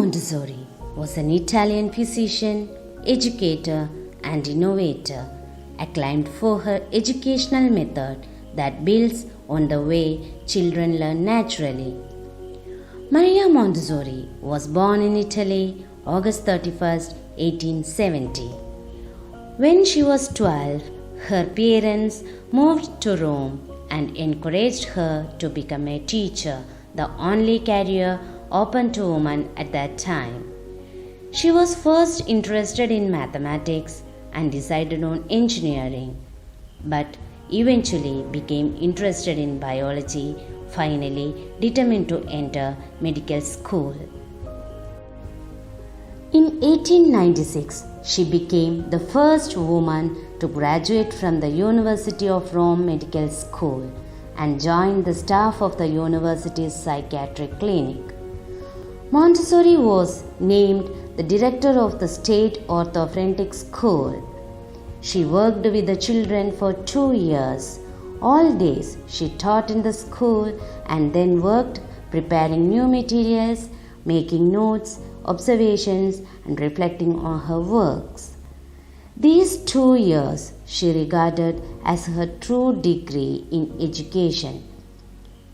Montessori was an Italian physician, educator, and innovator, acclaimed for her educational method that builds on the way children learn naturally. Maria Montessori was born in Italy August 31st, 1870. When she was 12, her parents moved to Rome and encouraged her to become a teacher, the only career open to women at that time. She was first interested in mathematics and decided on engineering, but eventually became interested in biology, finally determined to enter medical school. In 1896, she became the first woman to graduate from the University of Rome Medical School and joined the staff of the university's psychiatric clinic. Montessori was named the director of the State Orthophonic School. She worked with the children for 2 years. All days she taught in the school and then worked preparing new materials, making notes, observations, and reflecting on her works. These 2 years she regarded as her true degree in education.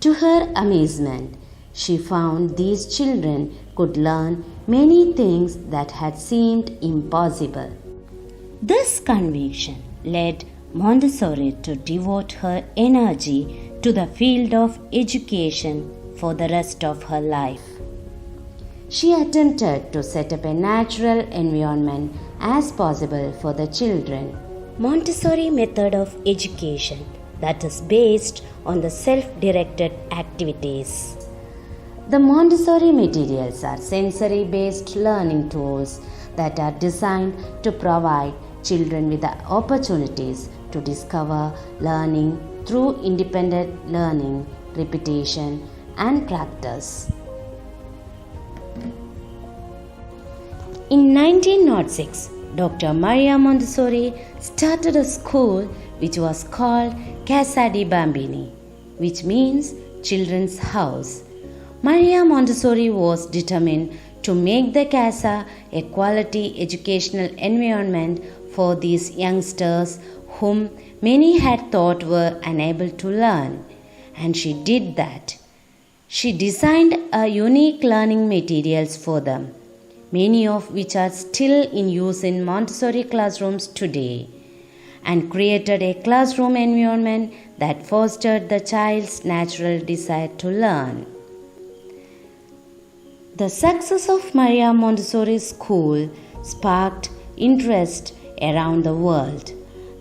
To her amazement, she found these children could learn many things that had seemed impossible. This conviction led Montessori to devote her energy to the field of education for the rest of her life. She attempted to set up a natural environment as possible for the children. Montessori method of education that is based on the self-directed activities. The Montessori materials are sensory-based learning tools that are designed to provide children with the opportunities to discover learning through independent learning, repetition, and practice. In 1906, Dr. Maria Montessori started a school which was called Casa di Bambini, which means children's house. Maria Montessori was determined to make the Casa a quality educational environment for these youngsters whom many had thought were unable to learn, and she did that. She designed a unique learning materials for them, many of which are still in use in Montessori classrooms today, and created a classroom environment that fostered the child's natural desire to learn. The success of Maria Montessori School sparked interest around the world.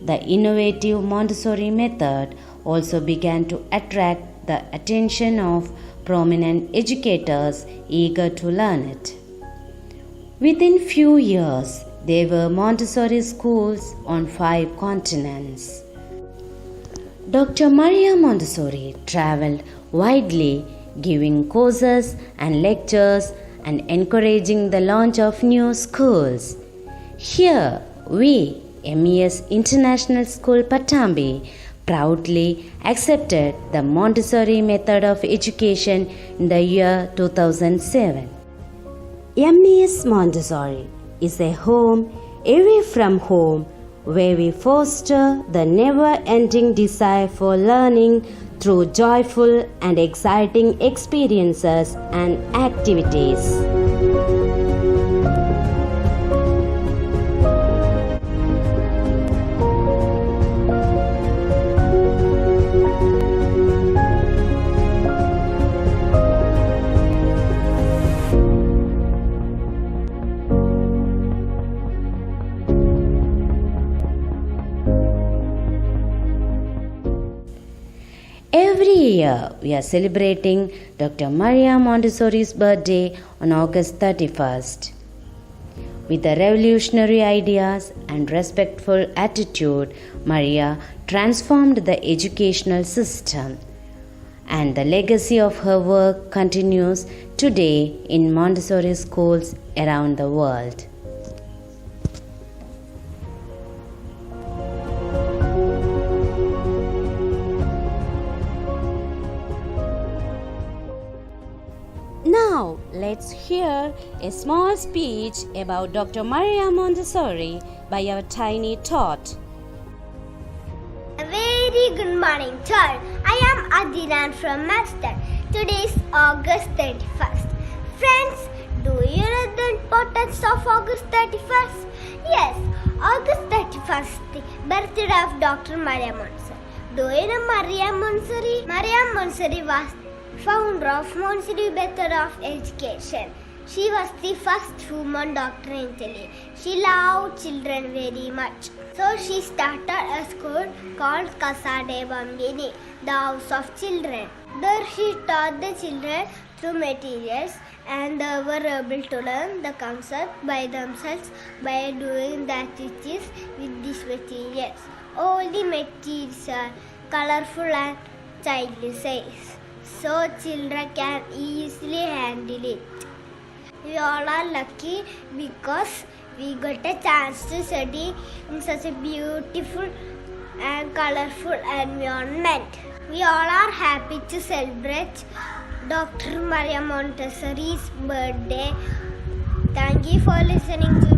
The innovative Montessori method also began to attract the attention of prominent educators eager to learn it. Within few years, there were Montessori schools on 5 continents. Dr. Maria Montessori traveled widely, giving courses and lectures and encouraging the launch of new schools. Here, we, MES International School Pattambi, proudly accepted the Montessori method of education in the year 2007. MES Montessori is a home away from home where we foster the never-ending desire for learning through joyful and exciting experiences and activities. Every year, we are celebrating Dr. Maria Montessori's birthday on August 31st. With the revolutionary ideas and respectful attitude, Maria transformed the educational system, and the legacy of her work continues today in Montessori schools around the world. Now, let's hear a small speech about Dr. Maria Montessori by our tiny tot. A very good morning to all. I am Adinan from Master. Today is August 31st. Friends, do you know the importance of August 31st? Yes, August 31st, the birthday of Dr. Maria Montessori. Do you know Maria Montessori? Maria Montessori was founder of Montessori Method of Education. She was the first woman doctor in Italy. She loved children very much. So she started a school called Casa dei Bambini, the House of Children. There she taught the children through materials, and they were able to learn the concept by themselves by doing the activities with these materials. All the materials are colorful and childly size, so children can easily handle it. We all are lucky because we got a chance to study in such a beautiful and colorful environment. We all are happy to celebrate Dr. Maria Montessori's birthday. Thank you for listening to